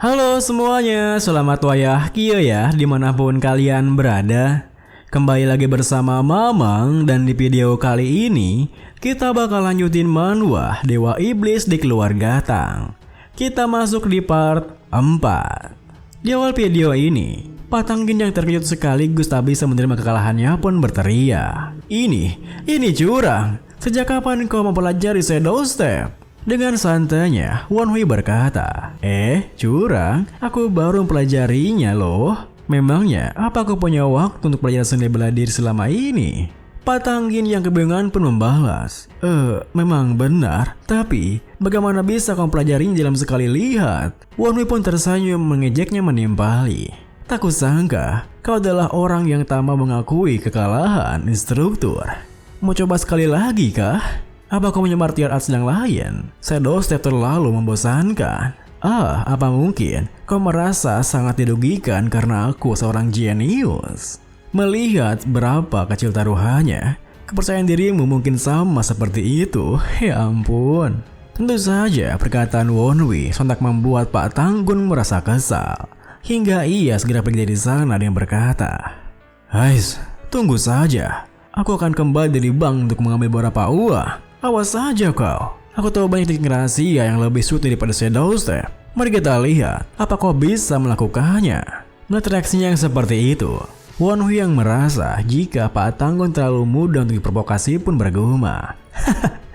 Halo semuanya, selamat wayah Kio ya dimanapun kalian berada. Kembali lagi bersama Mamang dan di video kali ini kita bakal lanjutin manhwa Dewa Iblis di Keluarga Tang. Kita masuk di part 4. Di awal video ini, Pak Tanggin yang terkejut sekaligus tak bisa menerima kekalahannya pun berteriak. Ini curang. Sejak kapan kau mempelajari Shadow Step? Dengan santainya, Wonhui berkata, curang? Aku baru mempelajarinya loh. Memangnya, apa kau punya waktu untuk belajar seni bela diri selama ini? Pak Tanggin yang kebingungan pun membalas, memang benar, tapi bagaimana bisa kau pelajarinya dalam sekali lihat? Wonhui pun tersenyum mengejeknya menimpali. Tak kusangka, kau adalah orang yang tak mau mengakui kekalahan, instruktur. Mau coba sekali lagi kah? Apa kau punya martial arts yang lain? Shadow Step terlalu membosankan. Apa mungkin kau merasa sangat dirugikan karena aku seorang jenius? Melihat berapa kecil taruhannya, kepercayaan dirimu mungkin sama seperti itu. Ya ampun. Tentu saja perkataan Wonhui sontak membuat Pak Tanggun merasa kesal. Hingga ia segera pergi dari sana dengan berkata, "Hais, tunggu saja. Aku akan kembali dari bank untuk mengambil beberapa uang. Awas saja kau. Aku tahu banyak teknik rahasia yang lebih sulit daripada Shadow Step. Mari kita lihat apa kau bisa melakukannya." Melihat reaksinya yang seperti itu, Wonhui yang merasa jika Pak Tanggun terlalu mudah untuk diprovokasi pun bergumam,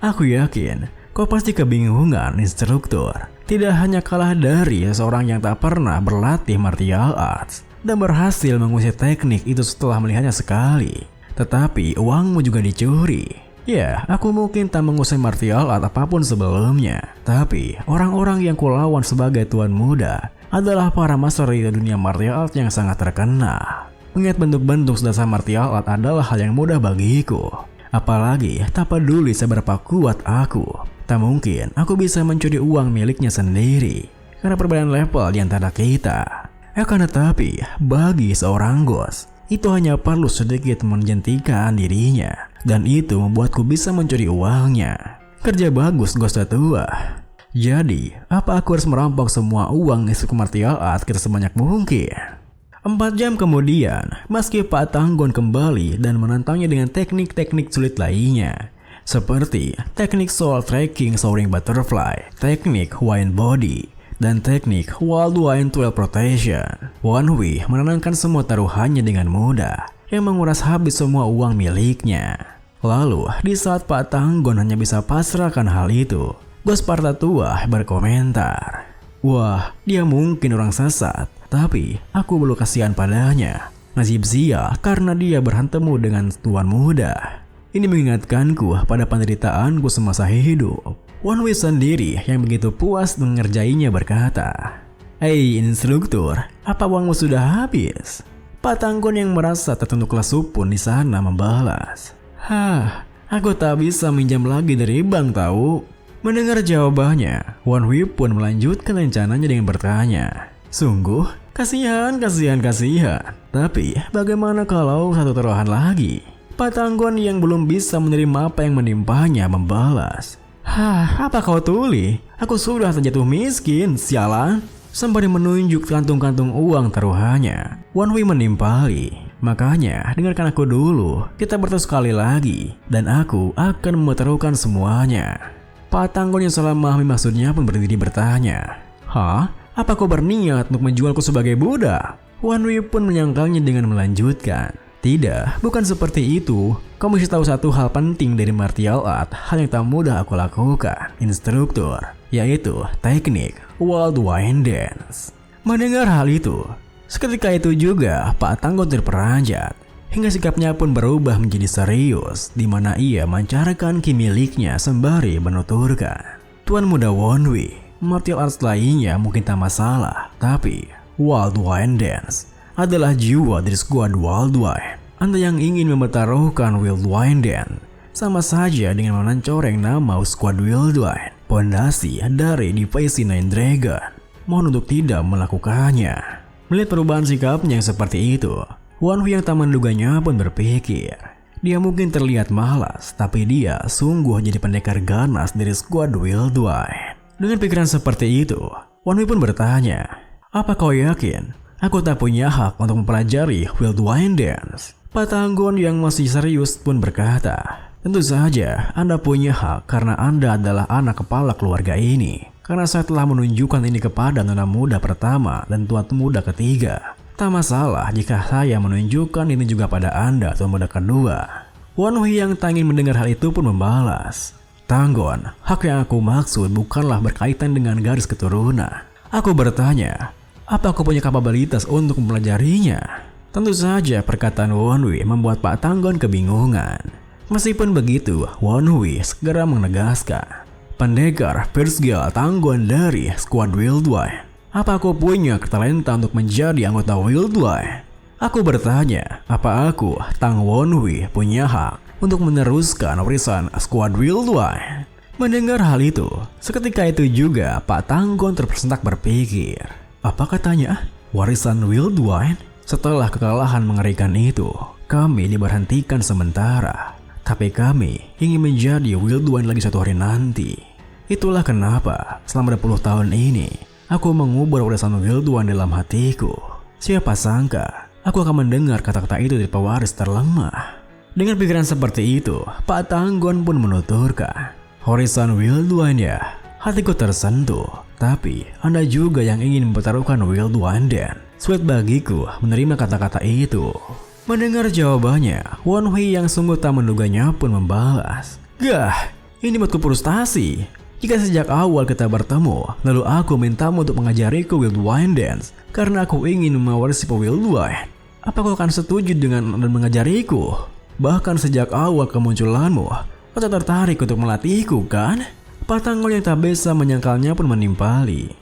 "Aku yakin kau pasti kebingungan, instruktur. Tidak hanya kalah dari seorang yang tak pernah berlatih martial arts dan berhasil menguasai teknik itu setelah melihatnya sekali, tetapi uangmu juga dicuri. Ya, aku mungkin tak menguasai martial art apapun sebelumnya, tapi orang-orang yang kulawan sebagai tuan muda adalah para master di dunia martial art yang sangat terkenal. Mengingat bentuk-bentuk dasar martial art adalah hal yang mudah bagiku. Apalagi tak peduli seberapa kuat aku, tak mungkin aku bisa mencuri uang miliknya sendiri karena perbedaan level di antara kita. Akan tetapi, bagi seorang ghost, itu hanya perlu sedikit menjentikan dirinya, dan itu membuatku bisa mencuri uangnya. Kerja bagus, ghost tua. Jadi, apa aku harus merampok semua uang instruktur martial art kita sebanyak mungkin? 4 jam kemudian, meski Pak Tanggun kembali dan menantangnya dengan teknik-teknik sulit lainnya, seperti teknik soul tracking soaring butterfly, teknik Hawaiian body, dan teknik Wild Wine 12 Protection. Wonhui menenangkan semua taruhannya dengan mudah, yang menguras habis semua uang miliknya. Lalu, di saat Pak Tanggun hanya bisa pasrahkan hal itu, bos parta tua berkomentar, "Wah, dia mungkin orang sesat, tapi aku belum kasihan padanya. Nasib sial karena dia bertemu dengan tuan muda. Ini mengingatkanku pada penderitaanku semasa hidup." Wonhui sendiri yang begitu puas mengerjainya berkata, "Hei instruktur, apa uangmu sudah habis?" Pak Tanggun yang merasa tertunduk lesu pun di sana membalas, Aku tak bisa minjam lagi dari bank tahu." Mendengar jawabannya, Wonhui pun melanjutkan rencananya dengan bertanya, "Sungguh, kasihan. Tapi bagaimana kalau satu taruhan lagi?" Pak Tanggun yang belum bisa menerima apa yang menimpanya membalas, "Apa kau tuli? Aku sudah terjatuh miskin, sialan." Sembari menunjuk kantung-kantung uang taruhannya, Wonhui menimpali, "Makanya, dengarkan aku dulu. Kita bertemu sekali lagi, dan aku akan memutarkan semuanya." Pak Tanggun yang salah memahami maksudnya pun berdiri bertanya, Apa kau berniat untuk menjualku sebagai budak?" Wonhui pun menyangkalnya dengan melanjutkan, "Tidak, bukan seperti itu. Kamu mesti tahu satu hal penting dari martial art, hal yang tak mudah aku lakukan, instruktur, yaitu teknik Wild Wine Dance." Mendengar hal itu, seketika itu juga Pak Tanggun terperanjat, hingga sikapnya pun berubah menjadi serius, di mana ia mencarkan ki miliknya sembari menuturkan, "Tuan muda Wonhui, martial arts lainnya mungkin tak masalah, tapi Wild Wine Dance adalah jiwa dari skuad Wild Wine. Anda yang ingin mempertaruhkan Wild Wine Dance sama saja dengan mencoreng nama skuad Wild Wine, pondasi dari divisi Nine Dragon. Mohon untuk tidak melakukannya." Melihat perubahan sikapnya yang seperti itu, Wonhui yang tak menduganya pun berpikir, dia mungkin terlihat malas, tapi dia sungguh jadi pendekar ganas dari skuad Wild Wine. Dengan pikiran seperti itu, Wonhui pun bertanya, Apa kau yakin aku tak punya hak untuk mempelajari Wild Wine Dance? Pak Tanggon yang masih serius pun berkata, tentu saja Anda punya hak karena Anda adalah anak kepala keluarga ini. Karena saya telah menunjukkan ini kepada nona muda pertama dan tuan muda ketiga. Tak masalah jika saya menunjukkan ini juga pada Anda tuan muda kedua. Wan Hui yang tak ingin mendengar hal itu pun membalas, Tanggon, hak yang aku maksud bukanlah berkaitan dengan garis keturunan. Aku bertanya, apa aku punya kapabilitas untuk mempelajarinya? Tentu saja perkataan Wan Hui membuat Pak Tanggon kebingungan. Meskipun begitu, Wan Hui segera menegaskan, pendekar First Girl Tanggon dari skuad Wild Wine. Apa aku punya talenta untuk menjadi anggota Wild Wine? Aku bertanya, apa aku, Tang Wan Hui, punya hak untuk meneruskan warisan skuad Wild Wine? Mendengar hal itu, seketika itu juga Pak Tanggon tersentak berpikir. Apa katanya? Warisan Wild Wine? Setelah kekalahan mengerikan itu, kami diberhentikan sementara. Tapi kami ingin menjadi Wild Wine lagi suatu hari nanti. Itulah kenapa selama 20 tahun ini aku mengubur warisan Wild Wine dalam hatiku. Siapa sangka aku akan mendengar kata-kata itu dari pewaris terlemah. Dengan pikiran seperti itu, Pak Tanggon pun menuturkan, warisan Wild Wine ya, hatiku tersentuh. Tapi Anda juga yang ingin mempertaruhkan Wild Wine Dance. Sulit bagiku menerima kata-kata itu. Mendengar jawabannya, Wan Hui yang sungguh tak menduganya pun membalas, gah, ini buatku frustasi. Jika sejak awal kita bertemu, lalu aku mintamu untuk mengajariku Wild Wine Dance karena aku ingin mewarisi Wild Wine, apa kau akan setuju dengan dan mengajariku? Bahkan sejak awal kemunculanmu, kau tak tertarik untuk melatihku kan? Pak Tanggon yang tak bisa menyangkalnya pun menimpali.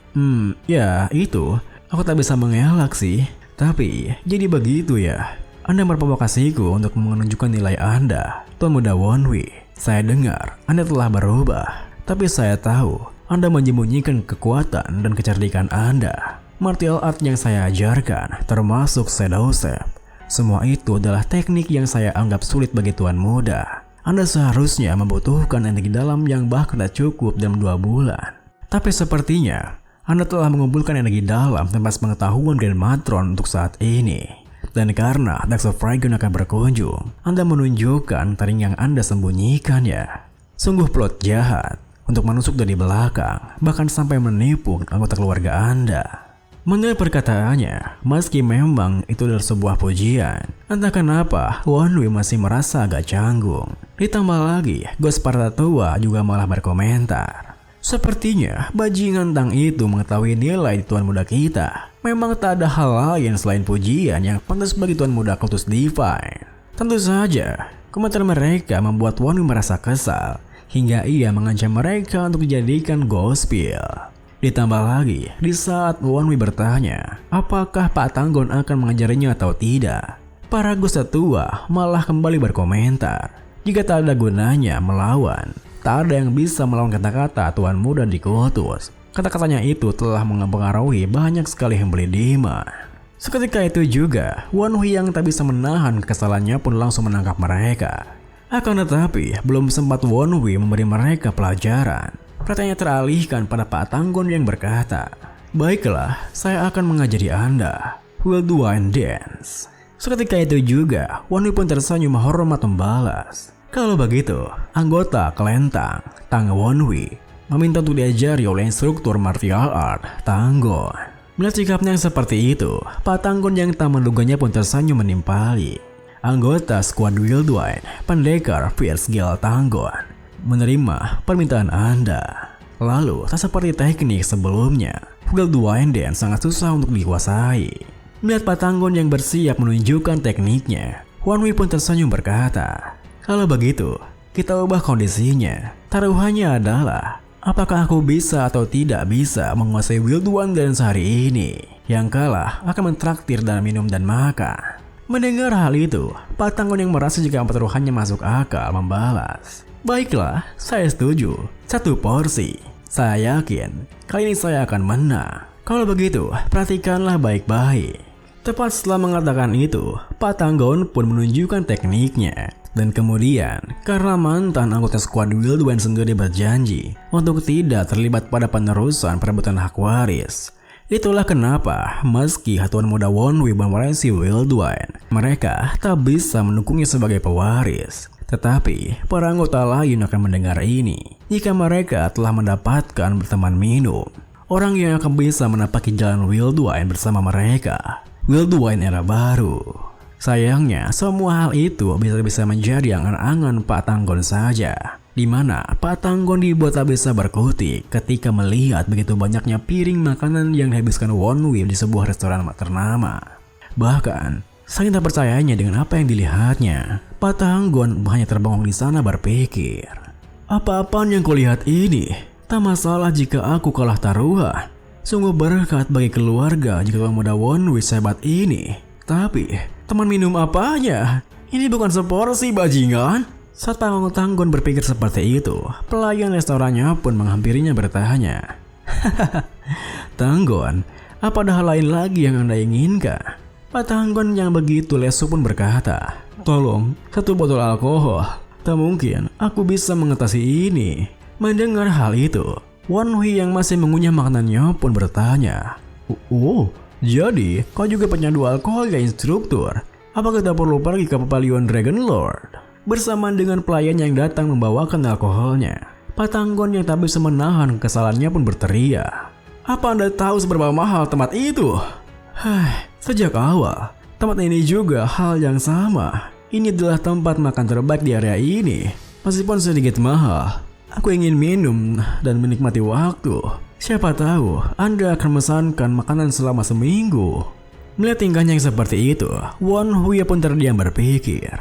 Ya itu, aku tak bisa mengelak sih. Tapi, jadi begitu ya. Anda memprovokasiku untuk menunjukkan nilai Anda, Tuan Muda Wan Hui. Saya dengar Anda telah berubah, tapi saya tahu Anda menyembunyikan kekuatan dan kecerdikan Anda. Martial art yang saya ajarkan, termasuk Shadow Step. Semua itu adalah teknik yang saya anggap sulit bagi Tuan Muda. Anda seharusnya membutuhkan energi dalam yang bahkan tak cukup dalam 2 bulan. Tapi sepertinya Anda telah mengumpulkan energi dalam tanpa pengetahuan Grand Matron untuk saat ini. Dan karena Daxo Fragon akan berkunjung, Anda menunjukkan taring yang Anda sembunyikan ya. Sungguh plot jahat untuk menusuk dari belakang, bahkan sampai menipu anggota keluarga Anda. Mendengar perkataannya, meski memang itu adalah sebuah pujian, entah kenapa Wan Hui masih merasa agak canggung. Ditambah lagi, Ghost para tua juga malah berkomentar, sepertinya bajingan Tang itu mengetahui nilai di Tuan Muda kita. Memang tak ada hal lain selain pujian yang pantas bagi Tuan Muda Kultus Divine. Tentu saja, komentar mereka membuat Wan Hui merasa kesal, hingga ia mengancam mereka untuk dijadikan gospel. Ditambah lagi, di saat Wan Hui bertanya, apakah Pak Tanggon akan mengajarinya atau tidak, para Ghost tua malah kembali berkomentar, jika tak ada gunanya melawan, tak ada yang bisa melawan kata-kata Tuan Muda di Kultus. Kata-katanya itu telah mempengaruhi banyak sekali yang beli demand. Seketika itu juga, Wan Hui yang tak bisa menahan kekesalannya pun langsung menangkap mereka. Akan tetapi, belum sempat Wan Hui memberi mereka pelajaran, perhatiannya teralihkan pada Pak Tanggon yang berkata, baiklah, saya akan mengajari Anda Wild Wine Dance. Seketika itu juga, Wan Hui pun tersenyum hormat membalas, kalau begitu, anggota kelentang Tang Wan Hui meminta untuk diajari oleh instruktur martial art Tanggon. Melihat sikapnya yang seperti itu, Pak Tanggon yang tak menduganya pun tersenyum menimpali. Anggota skuad Wild Wine, pendekar First Girl Tanggon, menerima permintaan Anda. Lalu, tak seperti teknik sebelumnya, Wild Wine Dance sangat susah untuk dikuasai. Melihat Pak Tanggon yang bersiap menunjukkan tekniknya, Wan Hui pun tersenyum berkata, kalau begitu, kita ubah kondisinya. Taruhannya adalah, apakah aku bisa atau tidak bisa menguasai Wild Wine Dance hari ini? Yang kalah akan mentraktir dan minum dan makan. Mendengar hal itu, Pak Tanggon yang merasa jika pertaruhannya masuk akal membalas, baiklah, saya setuju. 1 porsi. Saya yakin kali ini saya akan menang. Kalau begitu, perhatikanlah baik-baik. Tepat setelah mengatakan itu, Pak Tanggon pun menunjukkan tekniknya. Dan kemudian, karena mantan anggota skuad Wild Wine sendiri berjanji untuk tidak terlibat pada penerusan perebutan hak waris, Itulah kenapa meski Tuan Muda Wonwi mewarisi Wilduin, mereka tak bisa mendukungnya sebagai pewaris. Tetapi para anggota lain akan mendengar ini jika mereka telah mendapatkan berteman minum. Orang yang akan bisa menapaki jalan Wilduin bersama mereka. Wilduin era baru. Sayangnya semua hal itu bisa menjadi angan-angan Pak Tanggon saja, di mana Pak Tanggon dibuat tak bisa berkutik ketika melihat begitu banyaknya piring makanan yang dihabiskan Wonwi di sebuah restoran ternama. Bahkan, saking tak percayanya dengan apa yang dilihatnya, Pak Tanggon hanya terbengong di sana berpikir, apa-apaan yang kulihat ini? Tak masalah jika aku kalah taruhan. Sungguh berkat bagi keluarga jika Tuan Muda Wonwi sehebat ini. Tapi, teman minum apanya? Ini bukan seporsi bajingan. Saat Pak Tanggon berpikir seperti itu, pelayan restorannya pun menghampirinya bertanya, Tanggon, apa ada hal lain lagi yang Anda inginkan? Pak Tanggon yang begitu lesu pun berkata, tolong, 1 botol alkohol. Tak mungkin aku bisa mengatasi ini. Mendengar hal itu, Wonwi yang masih mengunyah makanannya pun bertanya, oh, jadi kau juga penyandu alkohol ya instruktur? Apa kita perlu pergi ke Pavilion Dragon Lord? Bersamaan dengan pelayan yang datang membawakan alkoholnya, Pak Tanggon yang tak bisa menahan kesalahannya pun berteriak, apa Anda tahu seberapa mahal tempat itu? Sejak awal, tempat ini juga hal yang sama. Ini adalah tempat makan terbaik di area ini. Meskipun sedikit mahal, aku ingin minum dan menikmati waktu. Siapa tahu Anda akan memesankan makanan selama seminggu. Melihat tingkahnya yang seperti itu, Wonwi pun terdiam berpikir,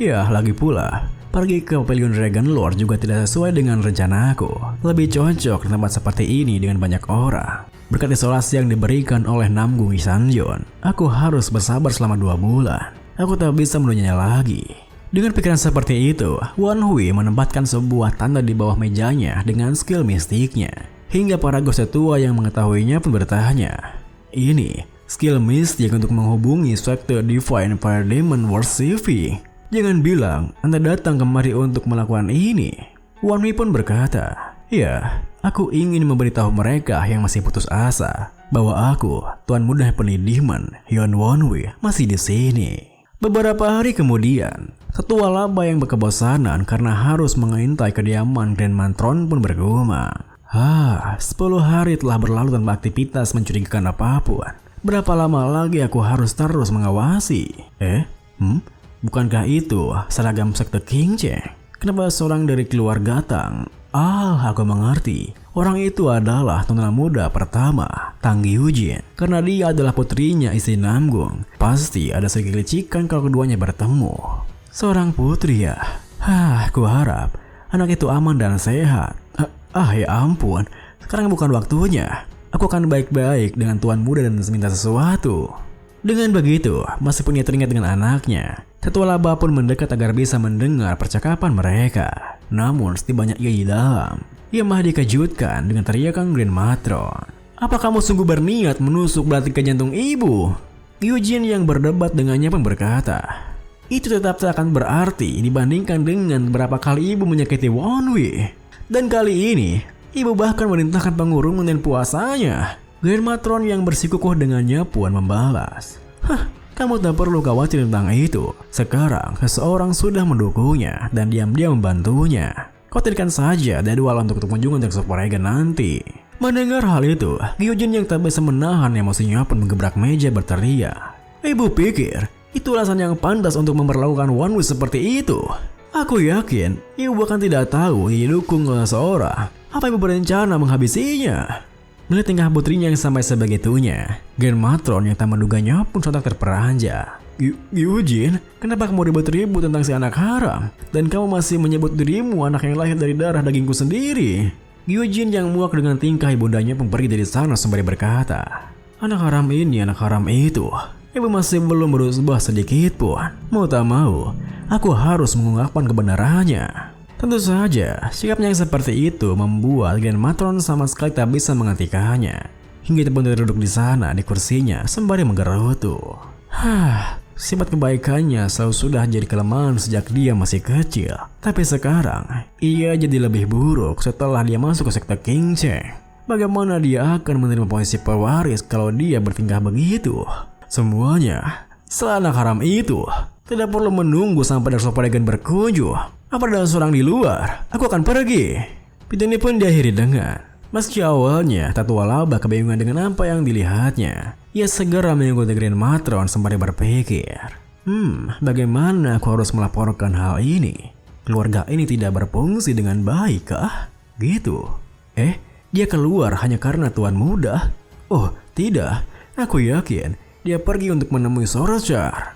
ya lagi pula, pergi ke Pavilion Dragon Lord juga tidak sesuai dengan rencanaku. Lebih cocok di tempat seperti ini dengan banyak orang. Berkat isolasi yang diberikan oleh Namgung Isanjon, aku harus bersabar selama 2 bulan. Aku tak bisa mendunyanya lagi. Dengan pikiran seperti itu, Wonwi menempatkan sebuah tanda di bawah mejanya dengan skill mistiknya. Hingga para ghost tua yang mengetahuinya pun bertanya, ini skill mistik untuk menghubungi sekte Divine Fire Demon Worshipping. Jangan bilang Anda datang kemari untuk melakukan ini. Wonwi pun berkata, ya, aku ingin memberitahu mereka yang masih putus asa bahwa aku, Tuan Muda Pendidiman, Hyun Wonwi, masih di sini. Beberapa hari kemudian, ketua laba yang berkebosanan karena harus mengintai kediaman Grand Mantron pun bergumam, 10 hari telah berlalu tanpa aktivitas mencurigakan apapun. Berapa lama lagi aku harus terus mengawasi? Bukankah itu seragam sekte King Cheng? Kenapa seorang dari keluarga Tang? Aku mengerti. Orang itu adalah tuna muda pertama, Tang Gyujin. Karena dia adalah putrinya istri Namgung. Pasti ada sedikit kelicikan kalau keduanya bertemu. Seorang putri ya? Aku harap anak itu aman dan sehat. Ya ampun, sekarang bukan waktunya. Aku akan baik-baik dengan Tuan Muda dan minta sesuatu. Dengan begitu, masih punya teringat dengan anaknya. Ketua laba pun mendekat agar bisa mendengar percakapan mereka. Namun setibanya ia di dalam, ia malah dikejutkan dengan teriakan Grand Matron. Apa kamu sungguh berniat menusuk belati ke jantung ibu? Gyujin yang berdebat dengannya pun berkata, itu tetap tak akan berarti dibandingkan dengan berapa kali ibu menyakiti Wonwi. Dan kali ini, ibu bahkan merintahkan pengurung dan puasanya. Grand Matron yang bersikukuh dengannya pun membalas, kamu tak perlu khawatir tentang itu. Sekarang seseorang sudah mendukungnya dan diam-diam membantunya. Khawatirkan saja jadwal untuk kunjungan ke Soporegan nanti. Mendengar hal itu, Gyujin yang tak bisa menahan emosinya pun menggebrak meja berteriak, ibu pikir itu alasan yang pantas untuk memperlakukan Wonwi seperti itu? Aku yakin ibu bahkan tidak tahu didukung oleh seorang. Apa ibu berencana menghabisinya? Melihat tingkah putrinya yang sampai sebegitunya, Grand Matron yang tak menduganya pun sontak terperanjat. Gyujin, kenapa kamu ribut-ribut tentang si anak haram? Dan kamu masih menyebut dirimu anak yang lahir dari darah dagingku sendiri? Gyujin yang muak dengan tingkah ibundanya pun pergi dari sana sembari berkata, anak haram ini, anak haram itu. Ibu masih belum berubah sedikit pun. Mau tak mau, aku harus mengungkapkan kebenarannya. Tentu saja, sikapnya yang seperti itu membuat Grand Matron sama sekali tak bisa menghentikannya. Hingga dia pun duduk di sana di kursinya sembari menggerutu. Sifat kebaikannya selalu sudah jadi kelemahan sejak dia masih kecil. Tapi sekarang, ia jadi lebih buruk setelah dia masuk ke sekte King Cheng. Bagaimana dia akan menerima posisi pewaris kalau dia bertingkah begitu? Semuanya, setelah anak haram itu, tidak perlu menunggu sampai Dark Soparegan berkunjung. Apa ada seorang di luar? Aku akan pergi. Video ini pun diakhiri dengan, meski awalnya Tatua Laba kebingungan dengan apa yang dilihatnya, ia segera mengikuti Green Matron sembari berpikir, bagaimana aku harus melaporkan hal ini? Keluarga ini tidak berfungsi dengan baik kah? Gitu. Dia keluar hanya karena Tuan Muda? Oh, tidak. Aku yakin dia pergi untuk menemui Sorcerer.